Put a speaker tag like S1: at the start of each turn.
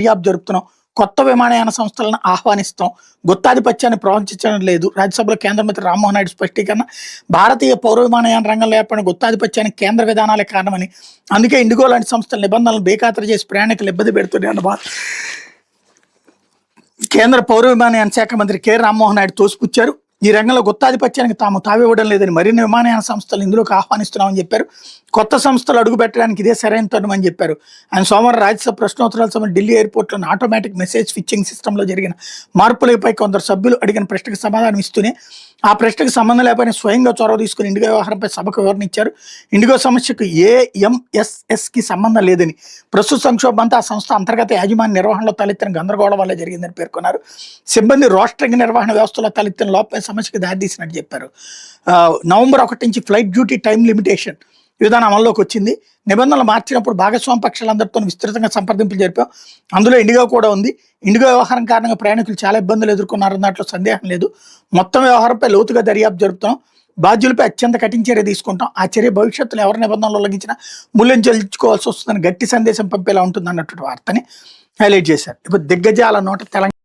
S1: దర్యాప్తు జరుపుతున్నాం, కొత్త విమానయాన సంస్థలను ఆహ్వానిస్తాం, గుత్తాధిపత్యాన్ని ప్రవచించడం లేదు. రాజ్యసభలో కేంద్ర మంత్రి రామ్మోహన్ నాయుడు స్పష్టీకరణ. భారతీయ పౌర విమానయాన రంగంలో ఏర్పడిన గుత్తాధిపత్యానికి కేంద్ర విధానాలే కారణమని, అందుకే ఇండిగో లాంటి సంస్థల నిబంధనలు బేఖాతరు చేసి ప్రయాణికులు ఇబ్బంది పెడుతున్నాయన్న కేంద్ర పౌర విమానయాన శాఖ మంత్రి కె రామ్మోహన్ నాయుడు తోసిపుచ్చారు. ఈ రంగంలో గుత్తాధిపత్యానికి తాము తావివ్వడం లేదని, మరిన్ని విమానయాన సంస్థలు ఇందులోకి ఆహ్వానిస్తున్నామని చెప్పారు. కొత్త సంస్థలు అడుగు పెట్టడానికి ఇదే సరైన తరుణం అని చెప్పారు. ఆయన సోమవారం రాజ్యసభ ప్రశ్నోత్తరాల సమయం ఢిల్లీ ఎయిర్పోర్ట్లోని ఆటోమేటిక్ మెసేజ్ స్విచ్చింగ్ సిస్టంలో జరిగిన మార్పులపై కొందరు సభ్యులు అడిగిన ప్రశ్నకు సమాధానం ఇస్తూనే ఆ ప్రశ్నకు సంబంధం లేకపోయినా స్వయంగా చొరవ తీసుకుని ఇండిగో వ్యవహారంపై సభకు వివరణ ఇచ్చారు. ఇండిగో సమస్యకు ఏఎంఎస్ఎస్కి సంబంధం లేదని, ప్రస్తుత సంక్షోభం అంతా ఆ సంస్థ అంతర్గత యాజమాన్య నిర్వహణలో తలెత్తిన గందరగోళం వల్ల జరిగిందని పేర్కొన్నారు. సిబ్బంది రోస్టరింగ్ నిర్వహణ వ్యవస్థలో తలెత్తిన లోపమే సమస్యకు దారితీసినట్టు చెప్పారు. నవంబర్ 1 నుంచి ఫ్లైట్ డ్యూటీ టైం లిమిటేషన్ విధానం అమల్లోకి వచ్చింది. నిబంధనలు మార్చినప్పుడు భాగస్వామి పక్షాలందరితో విస్తృతంగా సంప్రదింపులు జరిపాం. అందులో ఇండిగో కూడా ఉంది. ఇండిగో వ్యవహారం కారణంగా ప్రయాణికులు చాలా ఇబ్బందులు ఎదుర్కొన్నారన్న దాంట్లో సందేహం లేదు. మొత్తం వ్యవహారంపై లోతుగా దర్యాప్తు జరుపుతాం, బాధ్యులపై అత్యంత కఠిన చర్య తీసుకుంటాం. ఆ చర్య భవిష్యత్తులో ఎవరి నిబంధనలు ఉల్లంఘించినా మూల్యం చెల్లించుకోవాల్సి వస్తుందని గట్టి సందేశం పంపేలా ఉంటుంది అన్నటువంటి వార్తని హైలైట్ చేశారు. ఇప్పుడు దిగ్గజాల నోట తెలంగాణ